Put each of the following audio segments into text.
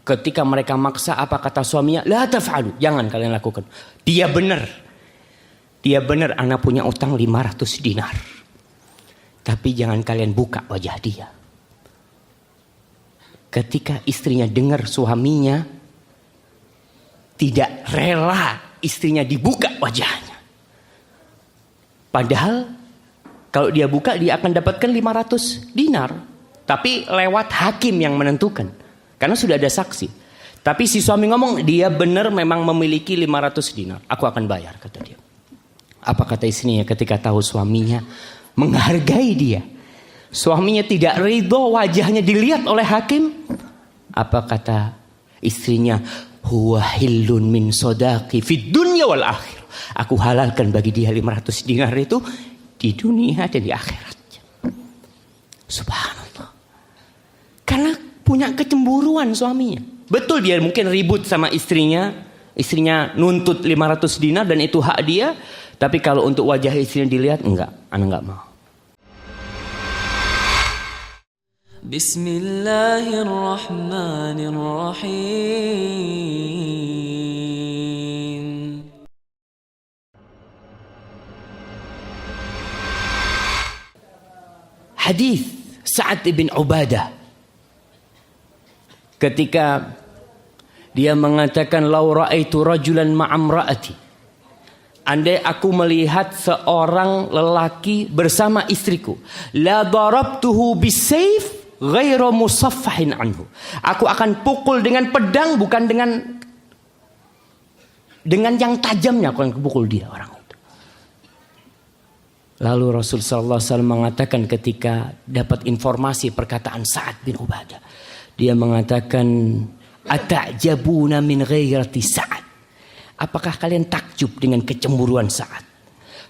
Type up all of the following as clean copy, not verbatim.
Ketika mereka maksa, apa kata suaminya? La taf'alu, jangan kalian lakukan. Dia benar. Dia benar, anak punya utang 500 dinar. Tapi jangan kalian buka wajah dia. Ketika istrinya dengar suaminya tidak rela istrinya dibuka wajahnya. Padahal kalau dia buka dia akan dapatkan 500 dinar. Tapi lewat hakim yang menentukan. Karena sudah ada saksi. Tapi si suami ngomong dia benar memang memiliki 500 dinar. Aku akan bayar, kata dia. Apa kata istrinya ketika tahu suaminya menghargai dia? Suaminya tidak ridho wajahnya dilihat oleh hakim. Apa kata istrinya? Huwa hillun min sodaqi fid dunya wal akhir. Aku halalkan bagi dia 500 dinar itu di dunia dan di akhirat. Subhanallah. Karena punya kecemburuan suaminya. Betul dia mungkin ribut sama istrinya. Istrinya nuntut 500 dinar dan itu hak dia. Tapi kalau untuk wajah istrinya dilihat, enggak. Anak enggak mau. Bismillahirrahmanirrahim. Hadis Sa'ad bin Ubadah. Ketika dia mengatakan lau ra'aitu rajulan ma'amra'ati. Andai aku melihat seorang lelaki bersama istriku, la darabtuhu bisayf ghairu musaffahin anhu. Aku akan pukul dengan pedang, bukan dengan yang tajamnya aku akan pukul dia orang itu. Lalu Rasul sallallahu alaihi wasallam mengatakan ketika dapat informasi perkataan Sa'ad bin Ubadah, dia mengatakan ata'jabuna min ghairati Sa'ad. Apakah kalian takjub dengan kecemburuan Sa'ad?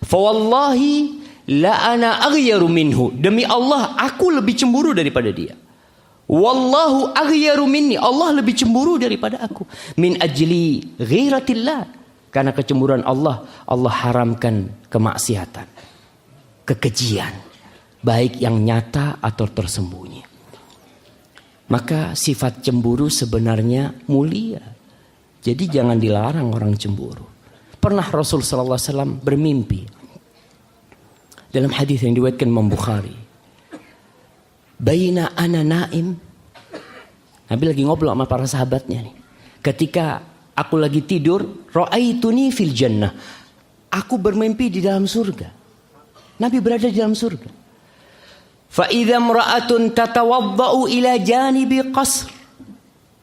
Fa wallahi la ana aghyaru minhu. Demi Allah aku lebih cemburu daripada dia. Wallahu aghyaru minni. Allah lebih cemburu daripada aku. Min ajli ghairatillah. Karena kecemburuan Allah, Allah haramkan kemaksiatan, kekejian, baik yang nyata atau tersembunyi. Maka sifat cemburu sebenarnya mulia. Jadi jangan dilarang orang cemburu. Pernah Rasul sallallahu alaihi wasallam bermimpi. Dalam hadis yang diriwayatkan Imam Bukhari. Baina ana naim. Nabi lagi ngobrol sama para sahabatnya nih. Ketika aku lagi tidur, ra'aituni fil jannah. Aku bermimpi di dalam surga. Nabi berada di dalam surga. Fa idza imra'atun tatawaddau ila janibi qasr.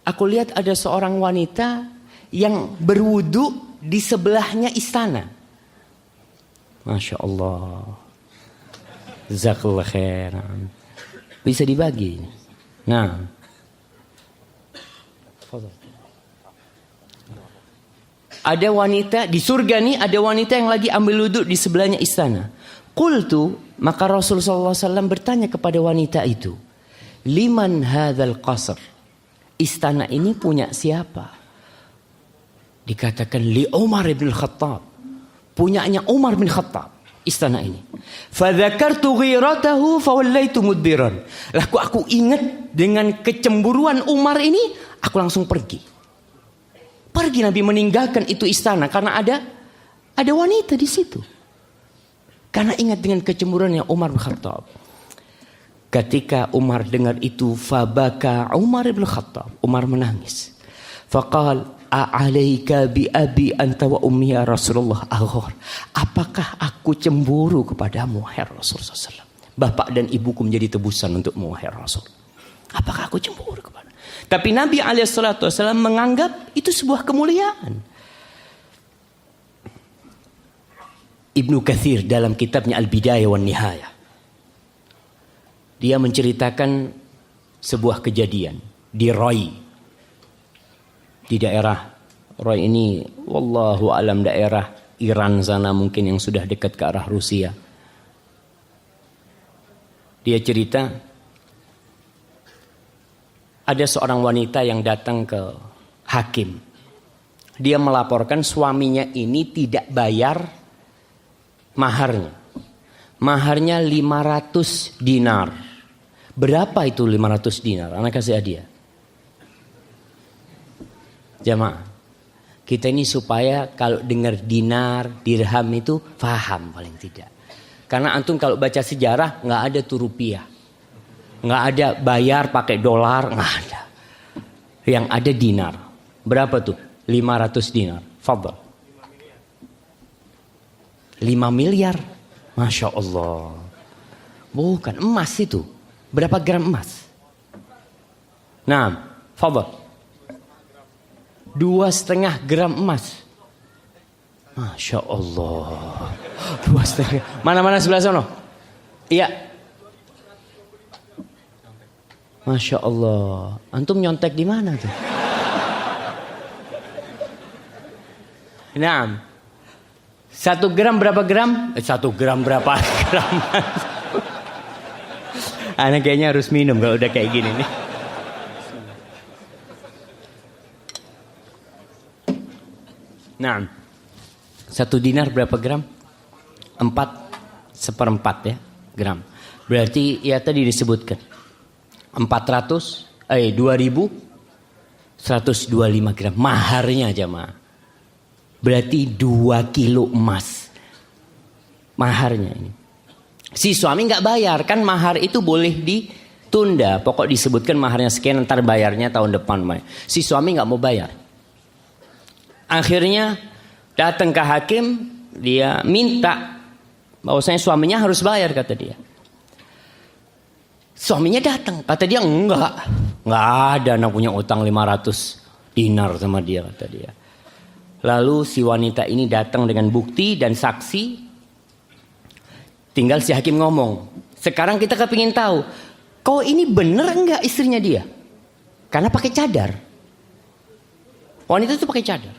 Aku lihat ada seorang wanita yang berwudu di sebelahnya istana. Masya Allah. Jazakallah khairan. Bisa dibagi. Nah. Ada wanita di surga nih, ada wanita yang lagi ambil wudu di sebelahnya istana. Qultu, maka Rasulullah SAW bertanya kepada wanita itu, liman hadzal qasr? Istana ini punya siapa? Dikatakan li Umar bin Khattab. Punyanya Umar bin Khattab istana ini. Fadzakartu ghiratahu fawallaitu mudbiran. Lalu aku ingat dengan kecemburuan Umar ini, aku langsung pergi. Pergi Nabi meninggalkan itu istana karena ada wanita di situ. Karena ingat dengan kecemburuannya Umar bin Khattab. Ketika Umar dengar itu, fabaka Umar bin Khattab. Umar menangis. Faqal a'alaika bi abi anta wa ummi ya Rasulullah aghar. Apakah aku cemburu kepadamu wahai Rasulullah SAW? Bapak dan ibuku menjadi tebusan untukmu wahai Rasul. Apakah aku cemburu kepada? Tapi Nabi SAW menganggap itu sebuah kemuliaan. Ibnu Katsir dalam kitabnya Al-Bidayah wan Nihayah, dia menceritakan sebuah kejadian di Roy. Di daerah Roy ini, wallahu alam daerah Iran sana mungkin yang sudah dekat ke arah Rusia. Dia cerita, ada seorang wanita yang datang ke hakim. Dia melaporkan suaminya ini tidak bayar maharnya. Maharnya 500 dinar. Berapa itu 500 dinar? Anak kasih hadiah. Jamaah, kita ini supaya kalau dengar dinar, dirham itu paham paling tidak. Karena antum kalau baca sejarah nggak ada tuh rupiah, nggak ada bayar pakai dolar, nggak ada. Yang ada dinar. Berapa tuh? 500 dinar. Fadhal. 5 miliar. Masya Allah. Bukan emas itu. Berapa gram emas? Nah, fadhal. 2,5 gram emas. Masya Allah. 2,5. Mana-mana sebelah sana? Iya. Masya Allah. Antum nyontek di mana tuh? Nah, 1 gram berapa gram? 1 gram berapa gram? Anak kayaknya harus minum kalau udah kayak gini nih. Nah, 1 dinar berapa gram? 4/4 ya gram. Berarti ya tadi disebutkan 2.125 gram maharnya jamaah. Berarti 2 kilo emas maharnya ini. Si suami nggak bayar, kan mahar itu boleh ditunda. Pokok disebutkan maharnya sekian, ntar bayarnya tahun depan. Si suami nggak mau bayar. Akhirnya datang ke hakim, dia minta bahwasanya suaminya harus bayar, kata dia. Suaminya datang, kata dia enggak ada, anak punya utang 500 dinar sama dia, kata dia. Lalu si wanita ini datang dengan bukti dan saksi. Tinggal si hakim ngomong, sekarang kita kepingin tahu, kau ini bener enggak istrinya dia? Karena pakai cadar. Wanita itu pakai cadar.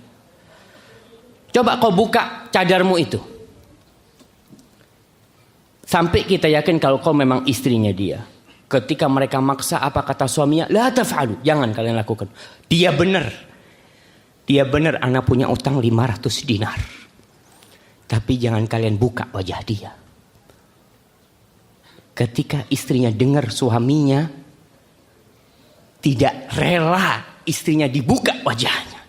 Coba kau buka cadarmu itu. Sampai kita yakin kalau kau memang istrinya dia. Ketika mereka maksa, apa kata suaminya? La taf'alu, jangan kalian lakukan. Dia benar, anak punya utang 500 dinar. Tapi jangan kalian buka wajah dia. Ketika istrinya dengar suaminya tidak rela istrinya dibuka wajahnya.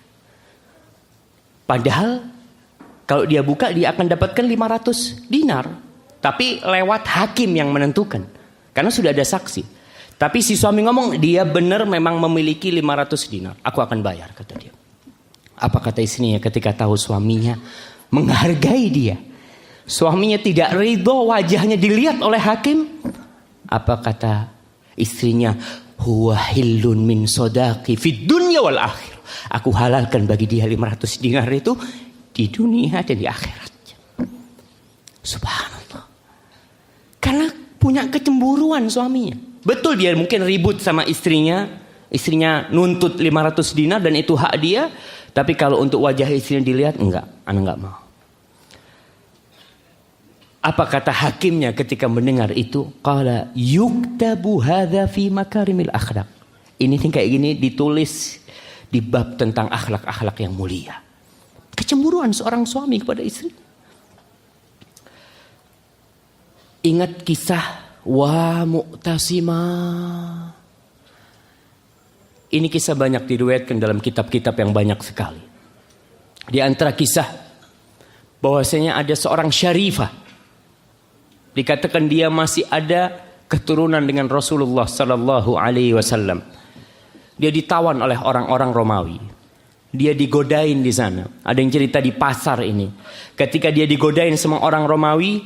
Padahal kalau dia buka dia akan dapatkan 500 dinar. Tapi lewat hakim yang menentukan. Karena sudah ada saksi. Tapi si suami ngomong, dia benar memang memiliki 500 dinar. Aku akan bayar, kata dia. Apa kata istrinya ketika tahu suaminya menghargai dia? Suaminya tidak ridho wajahnya dilihat oleh hakim. Apa kata istrinya? Huwa hillun min sodaqi fid dunya wal akhir. Aku halalkan bagi dia 500 dinar itu di dunia dan di akhirat. Subhanallah. Karena punya kecemburuan suaminya. Betul dia mungkin ribut sama istrinya. Istrinya nuntut 500 dinar dan itu hak dia. Tapi kalau untuk wajah istrinya dilihat, enggak. Anak enggak mau. Apa kata hakimnya ketika mendengar itu? Qala yuktabu hadza fi makarimil akhlaq. Ini kayak gini ditulis di bab tentang akhlak-akhlak yang mulia. Kecemburuan seorang suami kepada istri. Ingat kisah wa mu'tasimah. Ini kisah banyak diriwayatkan dalam kitab-kitab yang banyak sekali. Di antara kisah bahwasanya ada seorang syarifah. Dikatakan dia masih ada keturunan dengan Rasulullah sallallahu alaihi wasallam. Dia ditawan oleh orang-orang Romawi. Dia digodain di sana. Ada yang cerita di pasar ini. Ketika dia digodain sama orang Romawi,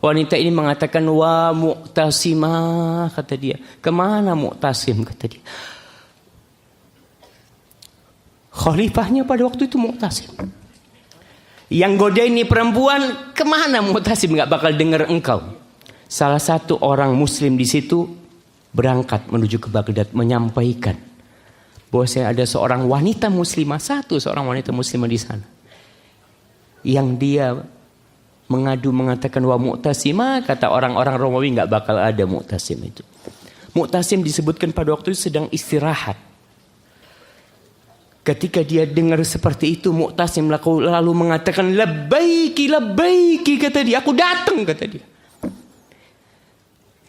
wanita ini mengatakan, wa mu'tasimah, kata dia. Kemana mu'tasim, kata dia. Khalifahnya pada waktu itu mu'tasim. Yang godain ini perempuan, kemana mu'tasim, gak bakal dengar engkau. Salah satu orang muslim di situ berangkat menuju ke Baghdad menyampaikan bahwa saya ada seorang wanita muslimah, seorang wanita muslimah di sana. Yang dia mengadu mengatakan wa mu'tasimah, kata orang-orang Romawi nggak bakal ada mu'tasim itu. Mu'tasim disebutkan pada waktu itu sedang istirahat. Ketika dia dengar seperti itu, Mu'tasim lalu mengatakan labbaiki labbaiki, kata dia, aku datang, kata dia.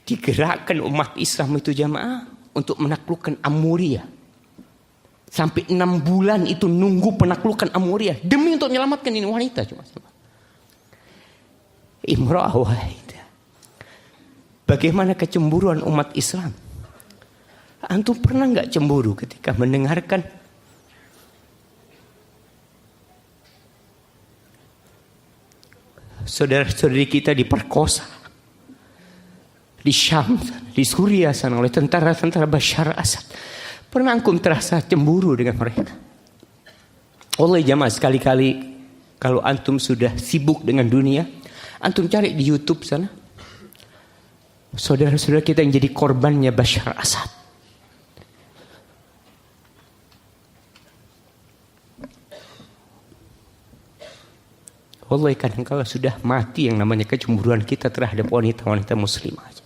Digerakkan umat Islam itu jamaah untuk menaklukkan Amuria. Sampai 6 bulan itu nunggu penaklukan Amuriah demi untuk menyelamatkan ini wanita. Cuma imra'ah wahidah. Bagaimana kecemburuan umat Islam? Antum pernah nggak cemburu ketika mendengarkan saudara-saudari kita diperkosa di Syam, di Suriah sana oleh tentara-tentara Bashar Assad? Pernah antum terasa cemburu dengan mereka? Wallahi jamaah, sekali-kali kalau antum sudah sibuk dengan dunia, antum cari di YouTube sana saudara-saudara kita yang jadi korbannya Bashar Assad. Wallahi kadang-kala sudah mati yang namanya kecemburuan kita terhadap wanita-wanita muslimah.